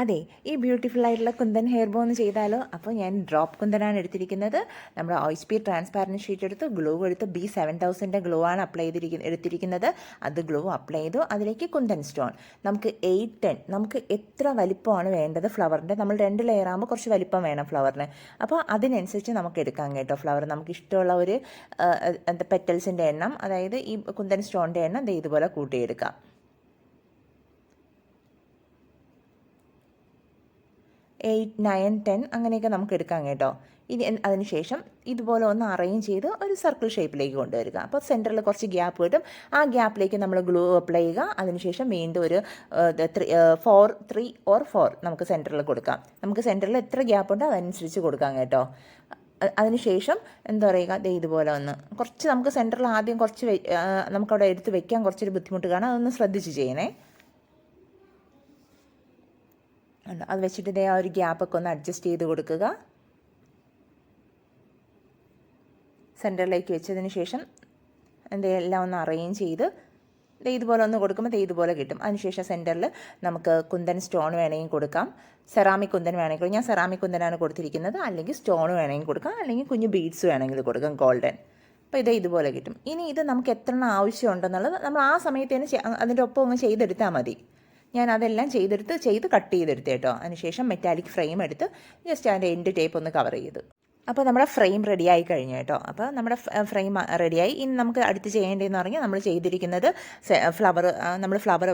അതെ, ഈ ബ്യൂട്ടിഫുൾ ആയിട്ടുള്ള കുന്തൻ ഹെയർ ബോ ഒന്ന് ചെയ്താലോ? അപ്പോൾ ഞാൻ ഡ്രോപ്പ് കുന്തനാണ് എടുത്തിരിക്കുന്നത്. നമ്മുടെ OSP ട്രാൻസ്പാരൻറ്റ് ഷീറ്റ് എടുത്ത് ഗ്ലൂ എടുത്ത് B7000 ഗ്ലൂ ആണ് എടുത്തിരിക്കുന്നത്. അത് ഗ്ലൂ അപ്ലൈ ചെയ്തു. അതിലേക്ക് കുന്തൻ സ്റ്റോൺ നമുക്ക് 8-10 നമുക്ക് എത്ര വലിപ്പമാണ് വേണ്ടത് ഫ്ലവറിൻ്റെ. നമ്മൾ 2 ലെയർ ആകുമ്പോൾ കുറച്ച് വലിപ്പം വേണം ഫ്ലവറിന്. അപ്പോൾ അതിനനുസരിച്ച് നമുക്ക് എടുക്കാം കേട്ടോ. ഫ്ലവർ നമുക്ക് ഇഷ്ടമുള്ള ഒരു പെറ്റൽസിൻ്റെ എണ്ണം, അതായത് ഈ കുന്തൻ സ്റ്റോണിൻ്റെ എണ്ണം ഇതുപോലെ കൂട്ടിയെടുക്കാം. 8, 9, 10 അങ്ങനെയൊക്കെ നമുക്ക് എടുക്കാം കേട്ടോ. ഇനി അതിനുശേഷം ഇതുപോലെ ഒന്ന് അറേഞ്ച് ചെയ്ത് ഒരു സർക്കിൾ ഷേപ്പിലേക്ക് കൊണ്ടുവരിക. അപ്പോൾ സെൻറ്ററിൽ കുറച്ച് ഗ്യാപ്പ് കിട്ടും. ആ ഗ്യാപ്പിലേക്ക് നമ്മൾ ഗ്ലൂ അപ്ലൈ ചെയ്യുക. അതിനുശേഷം വീണ്ടും ഒരു 3 or 4 നമുക്ക് സെൻറ്ററിൽ കൊടുക്കാം. നമുക്ക് സെൻറ്ററിൽ എത്ര ഗ്യാപ്പ് ഉണ്ടോ അതനുസരിച്ച് കൊടുക്കാം കേട്ടോ. അതിനുശേഷം എന്താ പറയുക, ഇതുപോലെ ഒന്ന് കുറച്ച് നമുക്ക് സെൻറ്ററിൽ ആദ്യം കുറച്ച് നമുക്കവിടെ എടുത്ത് വെക്കാൻ കുറച്ചൊരു ബുദ്ധിമുട്ട് കാണാം. അതൊന്ന് ശ്രദ്ധിച്ച് ചെയ്യണേ. അത് വെച്ചിട്ട് ആ ഒരു ഗ്യാപ്പൊക്കെ ഒന്ന് അഡ്ജസ്റ്റ് ചെയ്ത് കൊടുക്കുക. സെൻറ്ററിലേക്ക് വെച്ചതിന് ശേഷം എല്ലാം ഒന്ന് അറേഞ്ച് ചെയ്ത് ഇതുപോലെ ഒന്ന് കൊടുക്കുമ്പോൾ ഇതുപോലെ കിട്ടും. അതിനുശേഷം സെൻറ്ററിൽ നമുക്ക് കുന്തൻ സ്റ്റോൺ വേണമെങ്കിൽ കൊടുക്കാം. സെറാമിക് കുന്തൻ വേണമെങ്കിൽ, ഞാൻ സെറാമിക് കുന്തനാണ് കൊടുത്തിരിക്കുന്നത്. അല്ലെങ്കിൽ സ്റ്റോൺ വേണമെങ്കിൽ കൊടുക്കാം, അല്ലെങ്കിൽ കുഞ്ഞു ബീഡ്സ് വേണമെങ്കിൽ കൊടുക്കാം, ഗോൾഡൻ. അപ്പോൾ ഇതുപോലെ കിട്ടും. ഇനി ഇത് നമുക്ക് എത്ര ആവശ്യമുണ്ടെന്നുള്ളത് നമ്മൾ ആ സമയത്തേന് അതിൻ്റെ ഒപ്പം ഒന്ന് ചെയ്തെടുത്താൽ മതി. ഞാൻ അതെല്ലാം ചെയ്ത് കട്ട് ചെയ്തെടുത്ത് കേട്ടോ. അതിനുശേഷം മെറ്റാലിക് ഫ്രെയിം എടുത്ത് ജസ്റ്റ് അതിൻ്റെ എൻഡ് ടേപ്പ് ഒന്ന് കവർ ചെയ്തു. അപ്പോൾ നമ്മുടെ ഫ്രെയിം റെഡിയായി കഴിഞ്ഞു കേട്ടോ. അപ്പോൾ നമ്മുടെ ഫ്രെയിം റെഡിയായി. ഇനി നമുക്ക് അടുത്ത് ചെയ്യേണ്ടതെന്ന് പറഞ്ഞാൽ നമ്മൾ ചെയ്തിരിക്കുന്നത് നമ്മൾ ഫ്ലവർ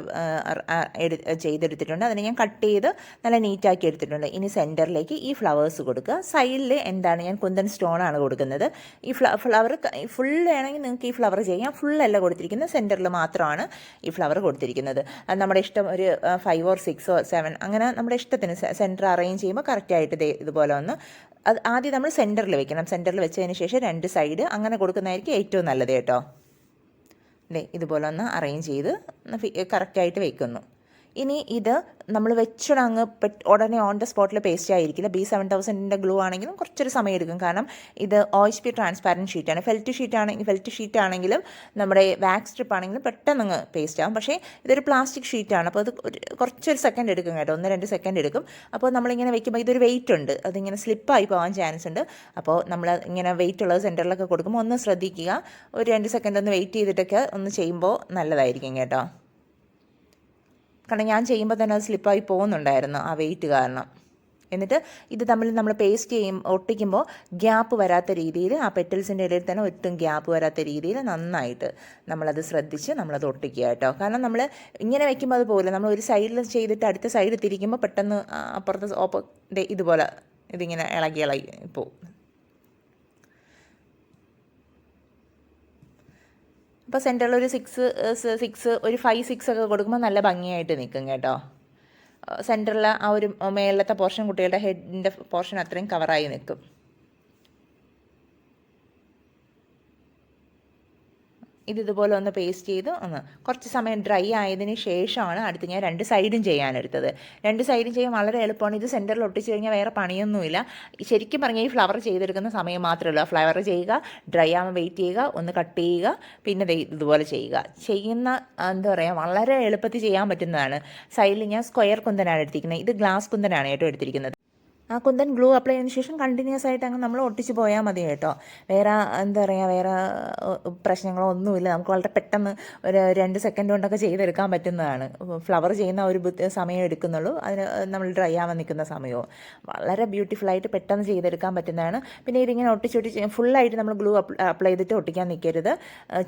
ചെയ്തെടുത്തിട്ടുണ്ട്. അതിനെ ഞാൻ കട്ട് ചെയ്ത് നല്ല നീറ്റാക്കി എടുത്തിട്ടുണ്ട്. ഇനി സെൻറ്ററിലേക്ക് ഈ ഫ്ലവേഴ്സ് കൊടുക്കുക. സൈഡിൽ ഞാൻ കുന്തൻ സ്റ്റോണാണ് കൊടുക്കുന്നത്. ഈ ഫ്ലവർ ഫുൾ വേണമെങ്കിൽ നിങ്ങൾക്ക് ഈ ഫ്ലവർ ചെയ്യാം. ഫുള്ളല്ല കൊടുത്തിരിക്കുന്നത്, സെൻറ്ററിൽ മാത്രമാണ് ഈ ഫ്ലവർ കൊടുത്തിരിക്കുന്നത്. അത് നമ്മുടെ ഇഷ്ടം, ഒരു 5 or 6 or 7 അങ്ങനെ നമ്മുടെ ഇഷ്ടത്തിന് സെൻറ്റർ അറേഞ്ച് ചെയ്യുമ്പോൾ കറക്റ്റായിട്ട് ഇതുപോലെ ഒന്ന് അത് ആദ്യം നമ്മൾ സെൻറ്ററിൽ വെക്കണം. സെൻറ്ററിൽ വെച്ചതിന് ശേഷം 2 സൈഡ് അങ്ങനെ കൊടുക്കുന്നതായിരിക്കും ഏറ്റവും നല്ലത് കേട്ടോ. ഇതുപോലെ ഒന്ന് അറേഞ്ച് ചെയ്ത് കറക്റ്റായിട്ട് വെക്കുന്നു. ഇനി ഇത് നമ്മൾ വെച്ചിടങ്ങ് ഉടനെ ഓൺ ദ സ്പോട്ടിൽ പേസ്റ്റ് ആയിരിക്കില്ല. B7000 ഗ്ലൂ ആണെങ്കിലും കുറച്ചൊരു സമയം എടുക്കും. കാരണം ഇത് OSP ട്രാൻസ്പാരൻറ്റ് ഷീറ്റാണ്. ഫെൽറ്റ് ഷീറ്റാണെങ്കിലും നമ്മുടെ വാക്സ് സ്ട്രിപ്പ് ആണെങ്കിലും പെട്ടെന്ന് അങ്ങ് പേസ്റ്റ് ആകും. പക്ഷേ ഇതൊരു പ്ലാസ്റ്റിക് ഷീറ്റാണ്. അപ്പോൾ അത് കുറച്ചൊരു സെക്കൻഡ് എടുക്കും കേട്ടോ, 1-2 സെക്കൻഡ് എടുക്കും. അപ്പോൾ നമ്മളിങ്ങനെ വെക്കുമ്പോൾ ഇതൊരു വെയിറ്റ് ഉണ്ട്, അതിങ്ങനെ സ്ലിപ്പായി പോകാൻ ചാൻസ് ഉണ്ട്. അപ്പോൾ നമ്മൾ ഇങ്ങനെ വെയിറ്റ് ഉള്ളത് സെൻറ്ററിലൊക്കെ കൊടുക്കുമ്പോൾ ഒന്ന് ശ്രദ്ധിക്കുക. ഒരു 2 സെക്കൻഡ് ഒന്ന് വെയിറ്റ് ചെയ്തിട്ടൊക്കെ ഒന്ന് ചെയ്യുമ്പോൾ നല്ലതായിരിക്കും കേട്ടോ. കാരണം ഞാൻ ചെയ്യുമ്പോൾ തന്നെ അത് സ്ലിപ്പായി പോകുന്നുണ്ടായിരുന്നു ആ വെയിറ്റ് കാരണം. എന്നിട്ട് ഇത് നമ്മൾ പേസ്റ്റ് ഒട്ടിക്കുമ്പോൾ ഗ്യാപ്പ് വരാത്ത രീതിയിൽ, ആ പെറ്റൽസിൻ്റെ ഇടയിൽ തന്നെ ഒട്ടും ഗ്യാപ്പ് വരാത്ത രീതിയിൽ നന്നായിട്ട് നമ്മളത് ശ്രദ്ധിച്ച് നമ്മളത് ഒട്ടിക്കുക കേട്ടോ. കാരണം നമ്മൾ ഇങ്ങനെ വെക്കുമ്പോൾ അതുപോലെ നമ്മൾ ഒരു സൈഡിൽ ചെയ്തിട്ട് അടുത്ത സൈഡ് തിരിക്കുമ്പോൾ പെട്ടെന്ന് അപ്പുറത്തെ ഇതുപോലെ ഇതിങ്ങനെ ഇളകി പോകും. അപ്പോൾ സെൻറ്ററിൽ ഒരു 6 ഒരു 5-6 ഒക്കെ കൊടുക്കുമ്പോൾ നല്ല ഭംഗിയായിട്ട് നിൽക്കും കേട്ടോ. സെൻറ്ററിൽ ആ ഒരു മേലത്തെ പോർഷൻ, കുട്ടികളുടെ ഹെഡിൻ്റെ പോർഷൻ അത്രയും കവറായി നിൽക്കും. ഇതുപോലെ ഒന്ന് പേസ്റ്റ് ചെയ്ത് കുറച്ച് സമയം ഡ്രൈ ആയതിന് ശേഷമാണ് അടുത്ത് ഞാൻ 2 സൈഡും ചെയ്യാനെടുത്തത്. 2 സൈഡും ചെയ്യാൻ വളരെ എളുപ്പമാണ്. ഇത് സെൻറ്ററിൽ ഒട്ടിച്ച് കഴിഞ്ഞാൽ വേറെ പണിയൊന്നുമില്ല. ശരിക്കും പറഞ്ഞാൽ ഈ ഫ്ലവർ ചെയ്തെടുക്കുന്ന സമയം മാത്രമേ ഉള്ളൂ. ഫ്ലവർ ചെയ്യുക, ഡ്രൈ ആവാൻ വെയിറ്റ് ചെയ്യുക, ഒന്ന് കട്ട് ചെയ്യുക, പിന്നെ ഇതുപോലെ ചെയ്യുക. എന്താ പറയുക, വളരെ എളുപ്പത്തിൽ ചെയ്യാൻ പറ്റുന്നതാണ്. സൈഡിൽ ഞാൻ സ്ക്വയർ കുന്തനാണ് എടുത്തിരിക്കുന്നത്. ഇത് ഗ്ലാസ് കുന്തനാണ് കേട്ടോ എടുത്തിരിക്കുന്നത്. ആ കുന്തൻ ഗ്ലൂ അപ്ലൈ ചെയ്തതിന് ശേഷം കണ്ടിന്യൂസ് ആയിട്ട് അങ്ങ് നമ്മൾ ഒട്ടിച്ച് പോയാൽ മതി കേട്ടോ. വേറെ വേറെ പ്രശ്നങ്ങളോ ഒന്നുമില്ല. നമുക്ക് വളരെ പെട്ടെന്ന് ഒരു 2 സെക്കൻഡ് കൊണ്ടൊക്കെ ചെയ്തെടുക്കാൻ പറ്റുന്നതാണ്. ഫ്ലവർ ചെയ്യുന്ന ഒരു സമയം എടുക്കുന്നുള്ളൂ, അതിന് നമ്മൾ ഡ്രൈ ആവാൻ നിൽക്കുന്ന സമയവും. വളരെ ബ്യൂട്ടിഫുള്ളായിട്ട് പെട്ടെന്ന് ചെയ്തെടുക്കാൻ പറ്റുന്നതാണ്. പിന്നെ ഇതിങ്ങനെ ഒട്ടിച്ചൊട്ടിച്ച് ഫുള്ളായിട്ട് നമ്മൾ ഗ്ലൂ അപ്ലൈ ചെയ്തിട്ട് ഒട്ടിക്കാൻ നിൽക്കരുത്,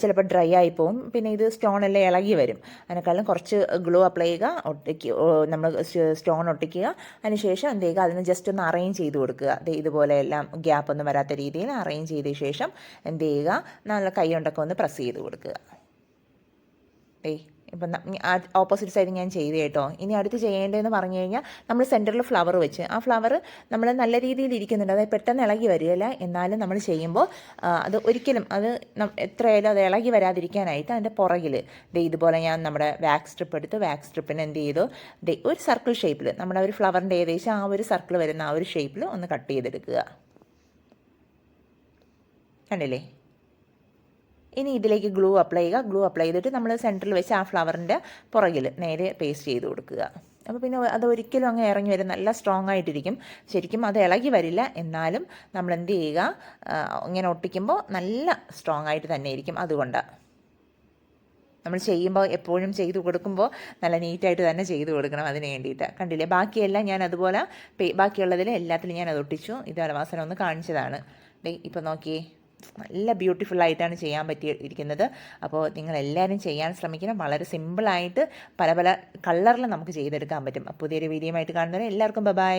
ചിലപ്പോൾ ഡ്രൈ ആയി പോകും. പിന്നെ ഇത് സ്റ്റോണെല്ലാം ഇളകി വരും. അതിനേക്കാളും കുറച്ച് ഗ്ലൂ അപ്ലൈ ചെയ്യുക, നമ്മൾ സ്റ്റോൺ ഒട്ടിക്കുക. അതിനുശേഷം എന്ത് ചെയ്യുക, അതിന് ജസ്റ്റ് ഒന്ന് അറേഞ്ച് ചെയ്ത് കൊടുക്കുക. ഇതുപോലെ എല്ലാം ഗ്യാപ്പ് ഒന്നും വരാത്ത രീതിയിൽ അറേഞ്ച് ചെയ്ത ശേഷം എന്ത് ചെയ്യുക, നല്ല കൈ കൊണ്ടൊക്കെ ഒന്ന് പ്രസ് ചെയ്ത് കൊടുക്കുക. ഇപ്പം ഓപ്പോസിറ്റ് സൈഡ് ഞാൻ ചെയ്ത് കേട്ടോ. ഇനി അടുത്ത് ചെയ്യേണ്ടതെന്ന് പറഞ്ഞു കഴിഞ്ഞാൽ നമ്മൾ സെൻറ്ററിൽ ഫ്ലവർ വെച്ച് ആ ഫ്ലവർ നമ്മൾ നല്ല രീതിയിൽ ഇരിക്കുന്നുണ്ട്, അതായത് പെട്ടെന്ന് ഇളകി വരികയില്ല. എന്നാലും നമ്മൾ ചെയ്യുമ്പോൾ അത് ഒരിക്കലും എത്രയായാലും അത് ഇളകി വരാതിരിക്കാനായിട്ട് അതിൻ്റെ പുറകിൽ ഇതുപോലെ ഞാൻ നമ്മുടെ വാക്സ് സ്ട്രിപ്പ് എടുത്ത് വാക്സ് സ്ട്രിപ്പിന് എന്ത് ചെയ്തു, ഒരു സർക്കിൾ ഷേപ്പിൽ നമ്മുടെ ഒരു ഫ്ലവറിൻ്റെ ഏകദേശം ആ ഒരു സർക്കിൾ വരുന്ന ആ ഒരു ഷേപ്പിൽ ഒന്ന് കട്ട് ചെയ്തെടുക്കുക. കണ്ടില്ലേ? ഇനി ഇതിലേക്ക് ഗ്ലൂ അപ്ലൈ ചെയ്യുക. ഗ്ലൂ അപ്ലൈ ചെയ്തിട്ട് നമ്മൾ സെൻറ്ററിൽ വെച്ച് ആ ഫ്ലവറിൻ്റെ പുറകിൽ നേരെ പേസ്റ്റ് ചെയ്ത് കൊടുക്കുക. അപ്പോൾ പിന്നെ അത് ഒരിക്കലും അങ്ങ് ഇറങ്ങി വരും, നല്ല സ്ട്രോങ് ആയിട്ടിരിക്കും. ശരിക്കും അത് ഇളകി വരില്ല, എന്നാലും നമ്മൾ എന്ത് ചെയ്യുക, ഇങ്ങനെ ഒട്ടിക്കുമ്പോൾ നല്ല സ്ട്രോങ് ആയിട്ട് തന്നെ ഇരിക്കും. അതുകൊണ്ടാണ് നമ്മൾ ചെയ്യുമ്പോൾ എപ്പോഴും ചെയ്തു കൊടുക്കുമ്പോൾ നല്ല നീറ്റായിട്ട് തന്നെ ചെയ്തു കൊടുക്കണം. അതിന് വേണ്ടിയിട്ട് കണ്ടില്ലേ, ബാക്കിയെല്ലാം ഞാൻ അതുപോലെ ബാക്കിയുള്ളതിൽ എല്ലാത്തിലും ഞാൻ അത് ഒട്ടിച്ചു. ഇത് അവസാനം ഒന്ന് കാണിച്ചതാണ്. ഇപ്പോൾ നോക്കിയേ, നല്ല ബ്യൂട്ടിഫുള്ളായിട്ടാണ് ചെയ്യാൻ പറ്റിയിരിക്കുന്നത്. അപ്പോൾ നിങ്ങളെല്ലാവരും ചെയ്യാൻ ശ്രമിക്കണം. വളരെ സിമ്പിളായിട്ട് പല പല കളറിൽ നമുക്ക് ചെയ്തെടുക്കാൻ പറ്റും. പുതിയൊരു വീഡിയോ ആയിട്ട് കാണുന്നവരെ എല്ലാവർക്കും ബൈ.